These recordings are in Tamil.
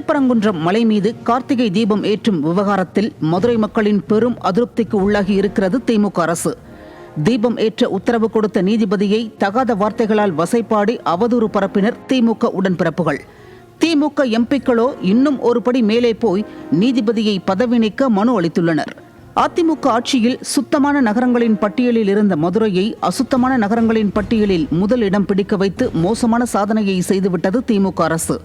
திருப்பரங்குன்றம் மலை மீது கார்த்திகை தீபம் ஏற்றும் விவகாரத்தில் மதுரை மக்களின் பெரும் அதிருப்திக்கு உள்ளாகி இருக்கிறது திமுக அரசு. தீபம் ஏற்ற உத்தரவு கொடுத்த நீதிபதியை தகாத வார்த்தைகளால் வசைப்பாடி அவதூறு பரப்பினர் திமுக உடன்பிறப்புகள். திமுக எம்பிக்களோ இன்னும் ஒரு படி மேலே போய் நீதிபதியை பதவி நீக்க மனு அளித்துள்ளனர். அதிமுக ஆட்சியில் சுத்தமான நகரங்களின் பட்டியலில் இருந்த மதுரையை அசுத்தமான நகரங்களின் பட்டியலில் முதல் இடம் பிடிக்க வைத்து மோசமான சாதனையை செய்துவிட்டது திமுக அரசு.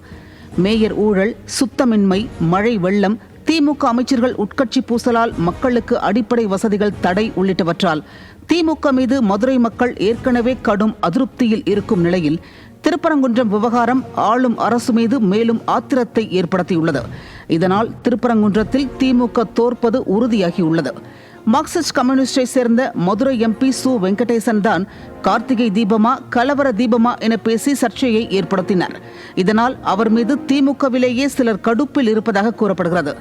மேயர் ஊழல், சுத்தமின்மை, மழை வெள்ளம், திமுக அமைச்சர்கள் உட்கட்சி பூசலால் மக்களுக்கு அடிப்படை வசதிகள் தடை உள்ளிட்டவற்றால் திமுக மீது மதுரை மக்கள் ஏற்கனவே கடும் அதிருப்தியில் இருக்கும் நிலையில் திருப்பரங்குன்றம் விவகாரம் ஆளும் அரசு மீது மேலும் ஆத்திரத்தை ஏற்படுத்தியுள்ளது. இதனால் திருப்பரங்குன்றத்தில் திமுக தோற்பது உறுதியாகியுள்ளது. மார்க்சிஸ்ட் கம்யூனிஸ்டை சேர்ந்த மதுரை எம்பி சு வெங்கடேசன் தான் கார்த்திகை தீபமா கலவர தீபமா என பேசி சர்ச்சையை ஏற்படுத்தினார். இதனால் அவர் மீது திமுகவிலேயே சிலர் கடுப்பில் இருப்பதாக கூறப்படுகிறது.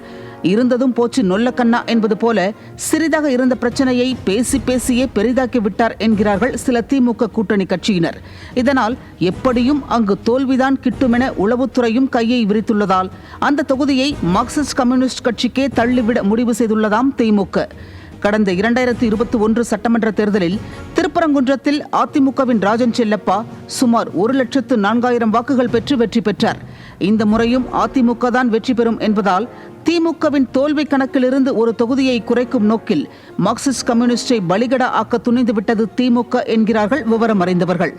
இருந்ததும் போச்சு நொல்லக்கண்ணா என்பது போல சிறிதாக இருந்த பிரச்சனையை பேசி பேசியே பெரிதாக்கி விட்டார் என்கிறார்கள் சில திமுக கூட்டணி கட்சியினர். இதனால் எப்படியும் அங்கு தோல்விதான் கிட்டுமென உளவுத்துறையும் கையை விரித்துள்ளதால் அந்த தொகுதியை மார்க்சிஸ்ட் கம்யூனிஸ்ட் கட்சிக்கே தள்ளிவிட முடிவு செய்துள்ளதாம் திமுக. கடந்த 2021 சட்டமன்ற தேர்தலில் திருப்பரங்குன்றத்தில் அதிமுகவின் ராஜன் செல்லப்பா சுமார் 1,04,000 வாக்குகள் பெற்று வெற்றி பெற்றார். இந்த முறையும் அதிமுக தான் வெற்றி பெறும் என்பதால் திமுகவின் தோல்வி கணக்கிலிருந்து ஒரு தொகுதியை குறைக்கும் நோக்கில் மார்க்சிஸ்ட் கம்யூனிஸ்டை பலிகடா ஆக்க துணிந்துவிட்டது திமுக என்கிறார்கள் விவரம் அறிந்தவர்கள்.